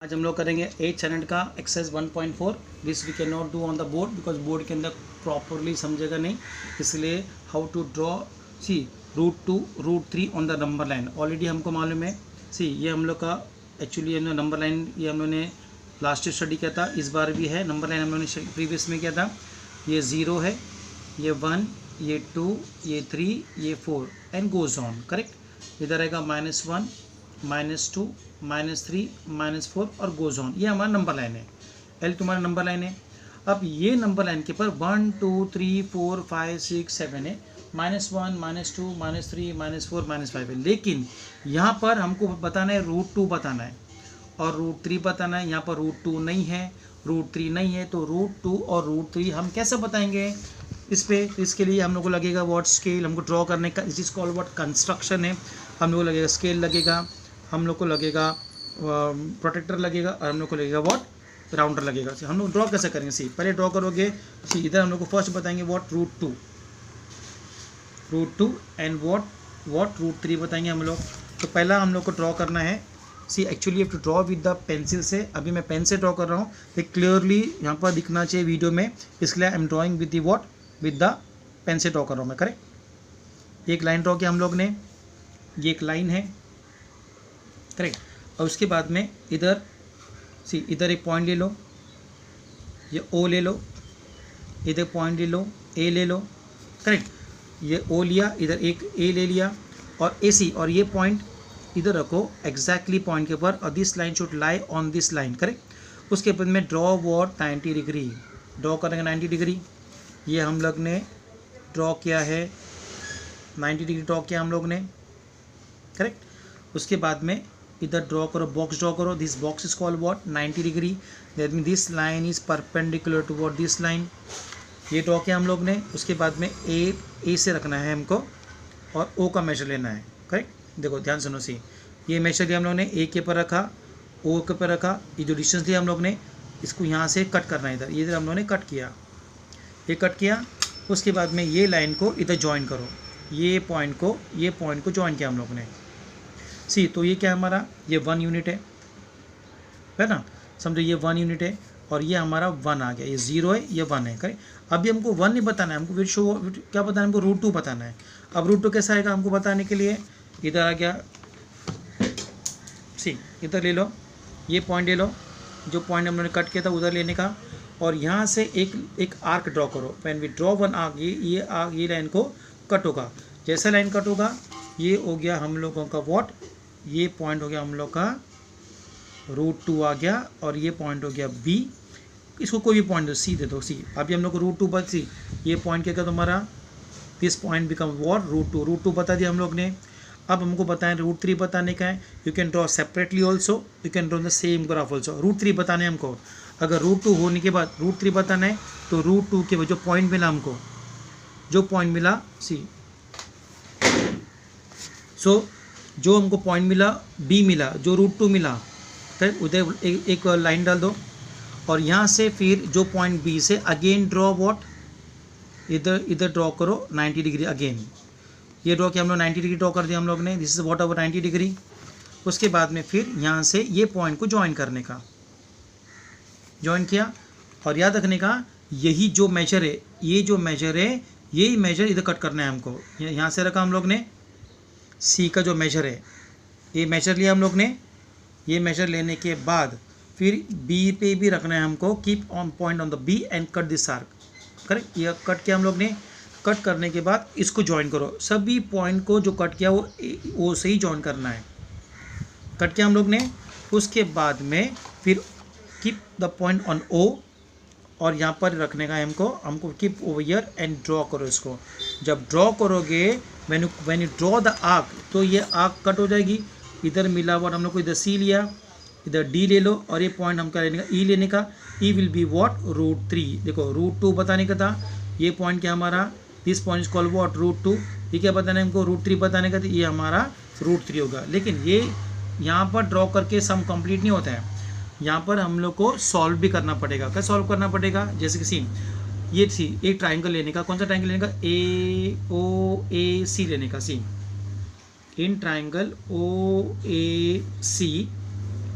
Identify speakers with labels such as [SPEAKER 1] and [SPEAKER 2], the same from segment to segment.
[SPEAKER 1] आज हम लोग करेंगे 8th स्टैंडर्ड का exercise 1.4 this we can not do on the board because board के अंदर प्रॉपरली समझेगा नहीं, इसलिए how to draw see √2 √3 on the number line. Already हमको मालूम है, सी ये हम लोग का एक्चुअली हम लोग नंबर लाइन ये हम लोगों ने लास्ट स्टडी किया था, इस बार भी है नंबर लाइन हम लोगों ने प्रीवियस में किया था। ये 0 है, ये 1, ये 2, ये 3, ये 4 एंड गोज ऑन। करेक्ट। इधर आएगा -1 -2 -3 -4 और गोज ऑन। ये हमारा नंबर लाइन है, एल तुम्हारा नंबर लाइन है। अब ये नंबर लाइन के पर 1 2 3 4 5 6 7 है, -1 -2 -3 -4 -5 है। लेकिन यहाँ पर हमको बताना है √2 बताना है और √3 बताना है। यहाँ पर √2 नहीं है, √3 नहीं है, तो √2 और √3 हम कैसे बताएंगे इस पे? इसके लिए हम लोग को लगेगा व्हाट स्केल, हमको ड्रॉ करने का इस कॉल व्हाट कंस्ट्रक्शन है। हम लोग को लगेगा स्केल लगेगा, हम लोग को लगेगा प्रोटेक्टर लगेगा और हम लोग को लगेगा व्हाट राउंडर लगेगा। हम लोग ड्रॉ कैसे करेंगे? सी पहले ड्रॉ करोगे, सी इधर हम लोग को फर्स्ट बताएंगे व्हाट √2 एंड व्हाट √3 बताएंगे हम लोग। तो पहला हम लोग को ड्रॉ करना है, see actually to draw with the pencil से। अभी मैं पेन से ड्रॉ कर रहा हूँ, ये क्लियरली यहाँ पर दिखना चाहिए वीडियो में, इसलिए I am drawing with the what with the pen से ड्रॉ कर रहा हूँ मैं। करेक्ट। एक लाइन ड्रॉ किया हम लोग ने, ये एक लाइन है। करेक्ट। और उसके बाद में इधर सी इधर एक पॉइंट ले लो, ये ओ ले लो, इधर पॉइंट ले लो, ए ले लो। करेक्ट। ये ओ लिया, इधर एक ए ले लिया और ए सी, और ये पॉइंट इधर रखो एग्जैक्टली पॉइंट के ऊपर, और this line should lie on this line. Correct. उसके बाद में ड्रॉ व्हाट 90 डिग्री ड्रॉ करेंगे 90 डिग्री। ये हम लोग ने ड्रॉ किया है 90 डिग्री ड्रॉ किया हम लोग ने। करेक्ट। उसके बाद में इधर ड्रॉ करो, बॉक्स ड्रॉ करो, this box is called what 90 degree, that mean this line is perpendicular to what this line. ये ड्रॉ किया हम लोग ने। उसके बाद में ए से रखना है हमको और ओ का मेजर लेना है। करेक्ट। देखो ध्यान सुनो, सी ये मेजर लिया हम लोग ने, ए के ऊपर रखा, ओ के ऊपर रखा, ये जो डिस्टेंस लिया हम लोग ने इसको यहाँ से कट करना है। इधर इधर हम लोग ने कट किया, ये कट किया। उसके बाद में ये लाइन को इधर ज्वाइन करो, ये पॉइंट को ज्वाइन किया हम लोग ने। सी तो ये क्या हमारा, ये 1 यूनिट है ना, समझो ये 1 यूनिट है और ये हमारा 1 आ गया, ये 0 है, ये 1 है। करेक्ट। अभी हमको 1 नहीं बताना है, हमको फिर शो क्या बताना है, हमको √2 बताना है। अब √2 कैसा आएगा हमको बताने के लिए, इधर आ गया, सी इधर ले लो, ये पॉइंट ले लो, जो पॉइंट हम लोगों ने कट किया था उधर लेने का, और यहाँ से एक आर्क ड्रॉ करो। When we draw one arc, ये लाइन को कट होगा। जैसा लाइन कट होगा, ये हो गया हम लोगों का व्हाट, ये पॉइंट हो गया हम लोग का √2 आ गया, और ये पॉइंट हो गया बी। इसको कोई भी पॉइंट दो, सी दे दो, सी। अभी हम लोग को √2 पर सी, ये पॉइंट क्या तुम्हारा, दिस पॉइंट बिकम व्हाट √2 बता दिया हम लोग ने। अब हमको बताएं √3 बताने का है। You can draw separately also, you can draw the same graph also. √3 बताने हमको, अगर √2 होने के बाद √3 बताना है तो √2 के जो पॉइंट मिला हमको, जो पॉइंट मिला, सी जो हमको पॉइंट मिला बी मिला, जो √2 मिला, तो उधर एक लाइन डाल दो, और यहाँ से फिर जो पॉइंट बी से अगेन ड्रॉ व्हाट, इधर ड्रॉ करो 90 डिग्री अगेन। ये ड्रॉ किया हम लोग 90 डिग्री ड्रॉ कर दिया हम लोग ने, this is what our 90 degree. उसके बाद में फिर यहाँ से ये पॉइंट को ज्वाइन करने का, ज्वाइन किया, और याद रखने का यही जो मेजर है, ये जो मेजर है, यही मेजर इधर कट करना है हमको। यहाँ से रखा हम लोग ने, सी का जो मेजर है, ये मेजर लिया हम लोग ने। ये मेजर लेने के बाद फिर बी पे भी रखना है हमको, keep on point on the B and cut this arc. Correct. ये कट किया हम लोग ने। कट करने के बाद इसको ज्वाइन करो, सभी पॉइंट को जो कट किया वो से ही ज्वाइन करना है। कट किया हम लोग ने। उसके बाद में फिर कीप द पॉइंट ऑन ओ, और यहाँ पर रखने का है हमको keep over here and draw करो इसको। जब ड्रॉ करोगे, when you draw the arc, तो ये आर्क कट हो जाएगी। इधर मिला हुआ हम लोग को, इधर सी लिया, इधर डी ले लो, और ये पॉइंट हमका लेने का ई लेने का, ई विल बी व्हाट √3। देखो √2 बताने का था, ये पॉइंट क्या हमारा, this point is called what √2। ये क्या बताना है हमको, √3 बताने का था, ये हमारा √3 होगा। लेकिन ये यहाँ पर ड्रॉ करके सम कंप्लीट नहीं होता है, यहाँ पर हम लोग को सॉल्व भी करना पड़ेगा। क्या सॉल्व करना पड़ेगा, जैसे कि सी ये सी एक ट्राइंगल लेने का, कौन सा ट्राइंगल लेने का, AOAC लेने का। सी इन ट्राइंगल OAC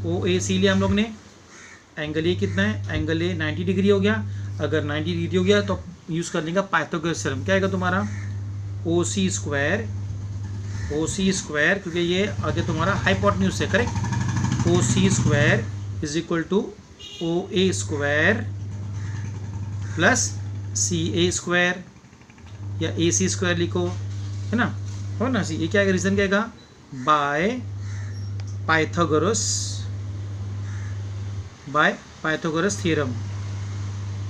[SPEAKER 1] ओ ए सी लिया हम लोग ने, एंगल ए कितना है, एंगल ए 90 डिग्री हो गया। अगर 90 डिग्री हो गया तो यूज़ कर लेंगे पाइथागोरस थ्योरम। क्या आएगा तुम्हारा, ओ सी स्क्वायर, क्योंकि ये आगे तुम्हारा हाइपोटेन्यूज है, correct. O C square is equal to O A square plus C A square, या ए सी स्क्वायर लिखो, है ना, हो ना सी। ये क्या आएगा, रीजन क्या आएगा, बाय पाइथागोरस थ्योरम,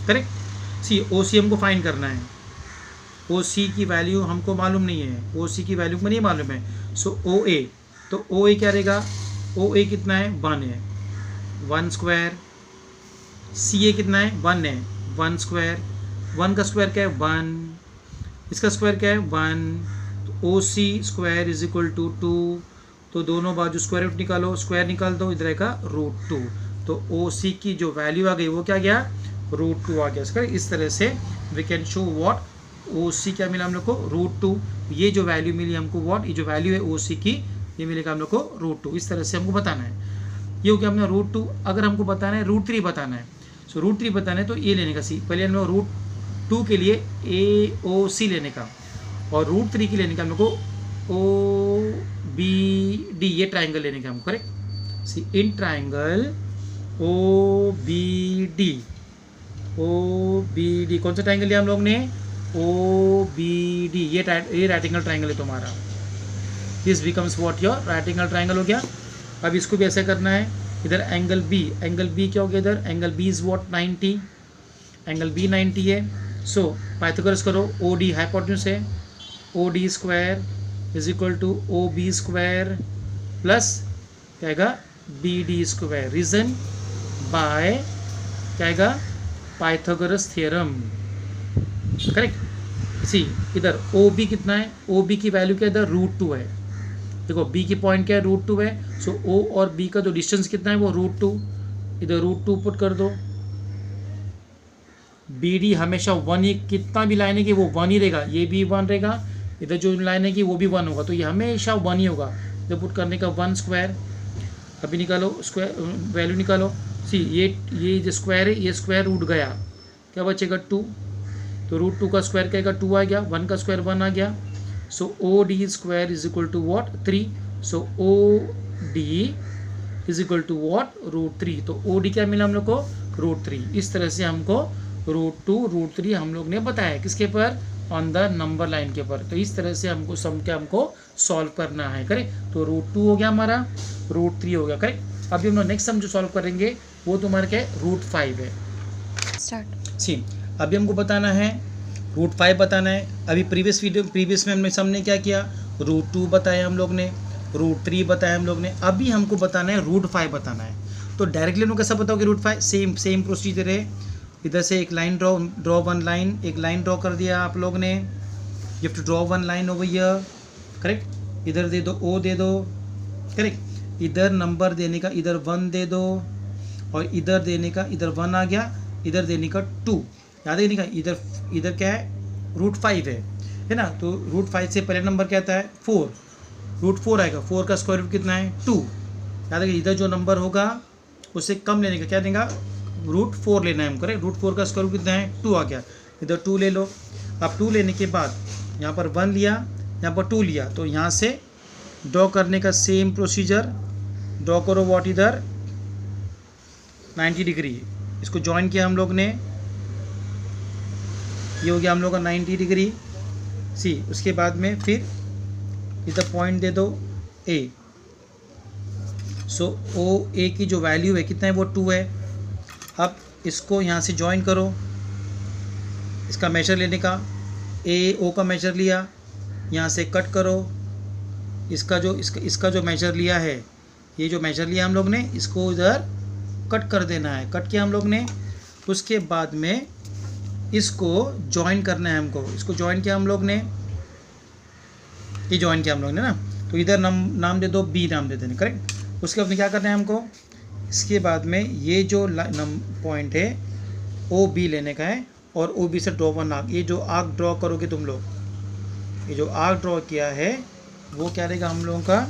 [SPEAKER 1] करेक्ट। सी ओ सी हमको फाइंड करना है, ओ सी की वैल्यू हमको मालूम नहीं है, ओ सी की वैल्यू को नहीं मालूम है। सो ओ ए, तो ओ ए क्या रहेगा, ओ ए कितना है, 1 है, 1 स्क्वायर। सी ए कितना है, 1 है, 1 स्क्वायर। 1 का स्क्वायर क्या है, 1, इसका स्क्वायर क्या है, 1। तो ओ C square is equal to 2, तो दोनों बाजू स्क्वायर रूट निकालो, स्क्वायर निकाल दो, इधर का √2। तो ओ सी की जो वैल्यू आ गई वो क्या गया, √2 आ गया इसका। इस तरह से वी कैन शो व्हाट, ओ सी क्या मिला हम लोग को, √2। ये जो वैल्यू मिली हमको व्हाट, ये जो वैल्यू है ओ सी की, ये मिलेगा हम लोग को √2। इस तरह से हमको बताना है। ये हो गया हमने √2। अगर हमको बताना है √3 बताना है, सो √3 बताना है तो ये लेने का सी, पहले हम लोग √2 के लिए ए ओ सी लेने का, और √3 की लेने का हम लोग को ओ बी डी, ये ट्राइंगल लेने का हमको, correct. See in triangle O B D, कौन सा ट्राइंगल लिया हम लोग ने, ओ बी डी, ये राइट एंगल ट्राइंगल है तुम्हारा। This becomes what, your right angle triangle हो गया। अब इसको भी ऐसे करना है, इधर एंगल बी क्या हो गया, इधर angle B is what, 90, angle B 90 है। सो पाइथागोरस करो, ओ डी हाइपोटेन्यूज है, O D square is equal to O B square plus क्या आएगा, B D square, reason by क्या आएगा, पाइथागोरस थ्योरम, करेक्ट। सी इधर ओ बी कितना है, ओ बी की वैल्यू क्या है, इधर √2 है। देखो बी की पॉइंट क्या है, √2 है। सो ओ और बी का जो डिस्टेंस कितना है वो √2, इधर √2 पुट कर दो। बी डी हमेशा 1 ही, कितना भी लाइन है कि वो 1 ही रहेगा, ये भी 1 रहेगा, इधर जो लाइन है कि वो भी 1 होगा, तो ये हमेशा 1 ही होगा। इधर पुट करने का 1 स्क्वायर, अभी निकालो स्क्वायर वैल्यू निकालो। सी ये जो स्क्वायर है, ये स्क्वायर रूट गया, क्या बचेगा 2, तो √2 का स्क्वायर क्या आएगा, 2 आ गया, 1 का स्क्वायर 1 आ गया। So O D square is equal to what, 3। So O D is equal to what, √3। तो ओ डी क्या मिला हम लोग को, √3। इस तरह से हमको √2 √3 हम लोग ने बताया, किसके पर, ऑन द नंबर लाइन के पर। तो इस तरह से हमको सम क्या हमको सॉल्व करना है, करेक्ट। तो √2 हो गया हमारा, √3 हो गया, करेक्ट। अभी हम लोग नेक्स्ट सम जो सॉल्व करेंगे वो तुम्हारे क्या है, √5 है।
[SPEAKER 2] स्टार्ट।
[SPEAKER 1] सी अभी हमको बताना है √5 बताना है। अभी प्रीवियस में हमने सबने क्या किया, √2 बताया हम लोग ने, √3 बताया हम लोग ने। अभी हमको बताना है √5 बताना है। तो डायरेक्टली हम लोग कैसा बताओगे √5, सेम प्रोसीजर है। इधर से एक लाइन ड्रॉ वन लाइन, एक लाइन ड्रॉ कर दिया आप लोग ने, you have to draw one line over here, correct. इधर दे दो ओ दे दो, करेक्ट। इधर नंबर देने का इधर 1 दे दो, और इधर देने का इधर 1 आ गया, इधर देने का 2, याद देने का इधर क्या है, √5 है ना। तो √5 से पहले नंबर क्या आता है, 4, √4 आएगा, 4 का स्क्वायर रूट कितना है, 2। याद है, इधर जो नंबर होगा उससे कम लेने का, क्या देगा, √4 लेना है हमको, करेक्ट। √4 का स्क्वायर रूट कितना है, 2 आ गया, इधर 2 ले लो। अब 2 लेने के बाद यहाँ पर 1 लिया, यहाँ पर 2 लिया, तो यहाँ से ड्रॉ करने का सेम प्रोसीजर, ड्रॉ करो व्हाट, इधर 90 डिग्री, इसको ज्वाइन किया हम लोग ने, ये हो गया हम लोग का 90 डिग्री। सी उसके बाद में फिर इधर पॉइंट दे दो ए। सो ओ ए की जो वैल्यू है कितना है, वो 2 है। अब इसको यहाँ से ज्वाइन करो, इसका मेजर लेने का, ए ओ का मेजर लिया, यहाँ से कट करो, इसका जो मेजर लिया है, ये जो मेजर लिया हम लोग ने, इसको इधर कट कर देना है, कट किया हम लोग ने। उसके बाद में इसको ज्वाइन करना है हमको, इसको ज्वाइन किया हम लोग ने, ये ज्वाइन किया हम लोग ने ना, तो इधर नाम दे दो, बी नाम दे देना, करेक्ट। उसके बाद में क्या करना है हमको, इसके बाद में ये जो पॉइंट है ओ बी लेने का है, और ओ बी से ड्रॉ वन आर्क, ये जो आर्क ड्रॉ करोगे तुम लोग, ये जो आर्क ड्रॉ किया है वो क्या रहेगा हम लोगों का,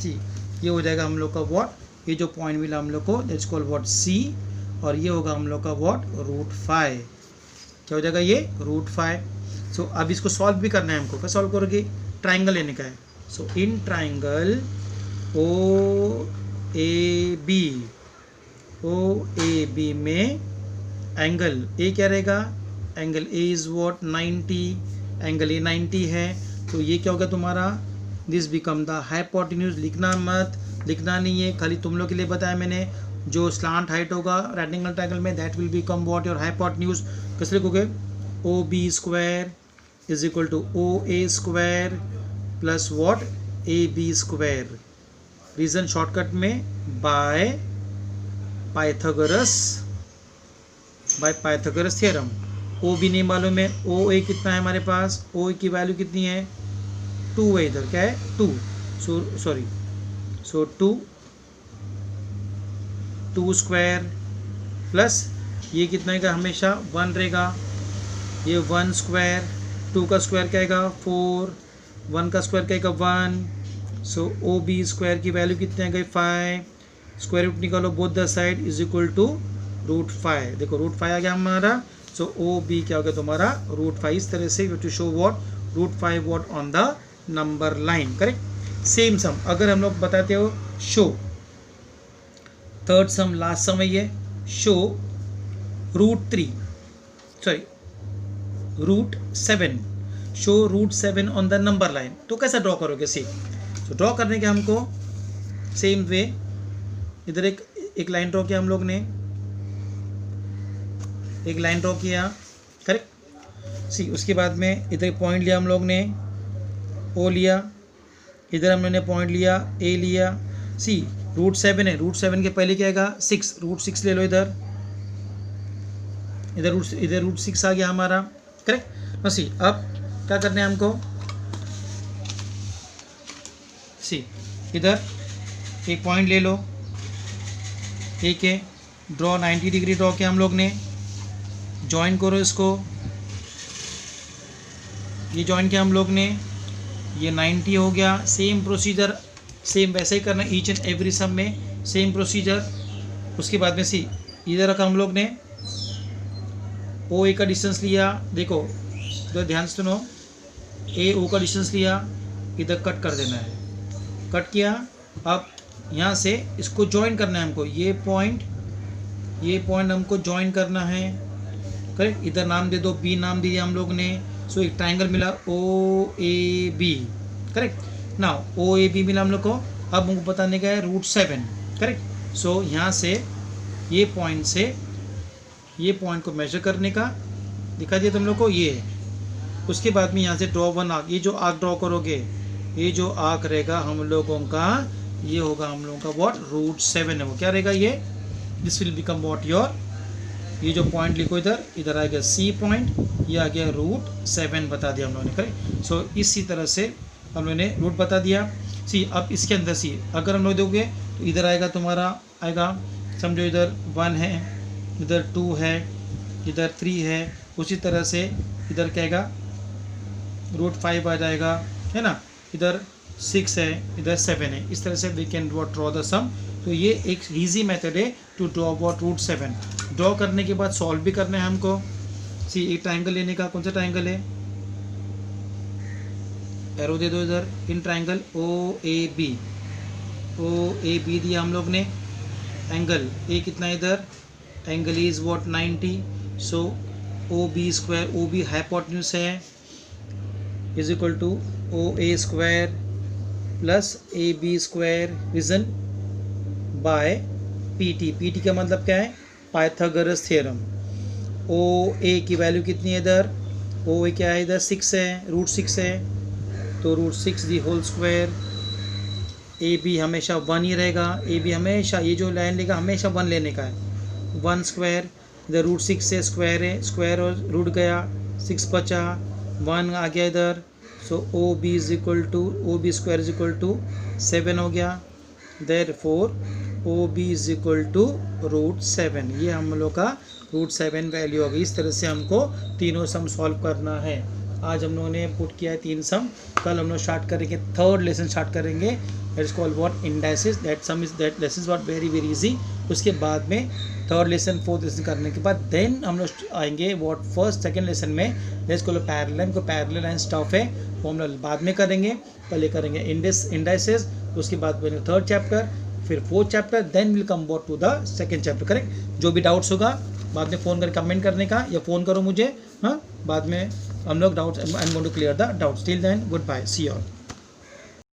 [SPEAKER 1] जी ये हो जाएगा हम लोग का व्हाट, ये जो पॉइंट मिला हम लोग को दैट्स कॉल्ड व्हाट सी, और ये होगा हम लोग का व्हाट √5। क्या हो जाएगा ये √5। सो अब इसको सॉल्व भी करना है हमको। क्या सॉल्व करोगे, ट्राइंगल लेने का है। So in triangle O A B में एंगल ए क्या रहेगा, angle A is what 90, angle A 90 है। तो ये क्या होगा तुम्हारा, दिस बिकम द हाइपोटेन्यूज। लिखना मत, लिखना नहीं है, खाली तुम लोग के लिए बताया मैंने। जो स्लांट हाइट होगा राइट एंगल ट्रायंगल में that will become what your hypotenuse. कैसे लिखोगे, OB² is equal to OA² plus what AB²। Reason shortcut में बाय पाइथागोरस थ्योरम। ओ भी नहीं मालूम है, OA कितना है हमारे पास, OA की वैल्यू कितनी है 2 है, इधर क्या है 2, सो 2² प्लस ये कितना का हमेशा 1 रहेगा, ये 1², 2 का स्क्वायर क्या आएगा 4, 1 का स्क्वायर क्या आएगा 1। सो OB² की वैल्यू कितनी आ गई 5, स्क्वायर रूट निकालो both the side is equal to √5। देखो √5 आ गया हमारा। सो OB क्या हो गया तुम्हारा √5। इस तरह से to show what √5 what on the number line, correct. Same sum अगर हम लोग बताते हो show third sum, last sum है ये, show √7 show √7 on the number line. तो कैसा ड्रॉ करोगे, सी तो ड्रॉ करने के हमको सेम वे, इधर एक लाइन ड्रॉ किया हम लोग ने, एक लाइन ड्रॉ किया, करेक्ट। सी उसके बाद में इधर पॉइंट लिया हम लोग ने, O लिया, इधर हम लोग ने पॉइंट लिया A लिया। सी √7 है, √7 के पहले क्या आएगा 6, √6 ले लो, इधर √6 आ गया हमारा, करेक्ट। सी अब क्या करना है हमको, सी इधर एक पॉइंट ले लो, ठीक है, ड्रॉ 90 डिग्री ड्रॉ किया हम लोग ने, ज्वाइन करो इसको, ये ज्वाइन किया हम लोग ने, ये 90 हो गया। सेम प्रोसीजर, सेम वैसे ही करना ईच एंड एवरी सम में, सेम प्रोसीजर। उसके बाद में सी इधर रखा हम लोग ने, OA का डिस्टेंस लिया, देखो इधर ध्यान से सुनो, AO का डिस्टेंस लिया, इधर कट कर देना है, कट किया। अब यहाँ से इसको ज्वाइन करना है हमको, ये पॉइंट हमको ज्वाइन करना है, करेक्ट। इधर नाम दे दो, B नाम दिया हम लोग ने। सो एक ट्राइंगल मिला OAB, करेक्ट। नाउ OAB मिला हम लोग को, अब हमको बताने का है √7, करेक्ट। सो यहाँ से ये पॉइंट से ये पॉइंट को मेजर करने का दिखा दिया तुम लोग को ये। उसके बाद में यहाँ से ड्रॉ 1 आर्क, ये जो आर्क ड्रॉ करोगे, ये जो आर्क रहेगा हम लोगों का, ये होगा हम लोगों का व्हाट √7 है, वो क्या रहेगा ये, this will become what your, ये जो पॉइंट लिखो इधर आ गया C पॉइंट, ये आ गया √7 बता दिया हम लोगों ने, करेक्ट। सो इसी तरह से हम लोगों ने रूट बता दिया। सी अब इसके अंदर सी अगर हम लोग दोगे तो इधर आएगा तुम्हारा, आएगा समझो इधर 1 है, इधर 2 है, इधर 3 है, उसी तरह से इधर क्या आएगा √5 आ जाएगा, है ना, इधर 6 है, इधर 7 है। इस तरह से वी कैन ड्रॉ द सम। तो ये एक इजी मेथड है टू ड्रॉ व्हाट √7। ड्रॉ करने के बाद सॉल्व भी करना है हमको। सी एक ट्राइंगल लेने का, कौन सा ट्राइंगल है, एरो दे दो इधर, इन ट्राइंगल OAB दिया हम लोग ने, एंगल A कितना है इधर, angle is what 90। So OB² hypotenuse है is equal to OA² plus AB², reason by PT का मतलब क्या है, पाइथागोरस थ्योरम। OA की वैल्यू कितनी है इधर, OA क्या है इधर 6 है, √6 है, तो √6 दी होल स्क्वायर। AB हमेशा 1 ही रहेगा, AB हमेशा ये जो लाइन लेगा हमेशा 1 लेने का है, 1², इधर √6 से स्क्वायर है, स्क्वायर और रूट गया, 6 बचा, 1 आ गया इधर। सो OB² इज इक्वल टू 7 हो गया, therefore OB is equal to √7। ये हम लोग का √7 वैल्यू होगी। इस तरह से हमको तीनों सम सॉल्व करना है। आज हम लोगों ने पुट किया है 3 सम, कल हम लोग स्टार्ट करेंगे, थर्ड लेसन स्टार्ट करेंगे that is called what indices, that this is what very very easy. उसके बाद में थर्ड लेसन फोर्थ लेसन करने के बाद देन हम लोग आएंगे व्हाट फर्स्ट सेकंड लेसन में दैट इज कॉल्ड पैरेलल, को पैरेलल एंड स्टफ है वो हम लोग बाद में करेंगे। पहले करेंगे इंडाइसिस, उसके बाद बनेगा थर्ड चैप्टर, फिर fourth chapter, then will come to the second chapter. Correct. जो भी डाउट्स होगा बाद में फ़ोन कर कमेंट करने का, या फ़ोन करो मुझे, हाँ बाद में हम लोग doubts, I am going to clear the doubts. Till then good bye, see you all.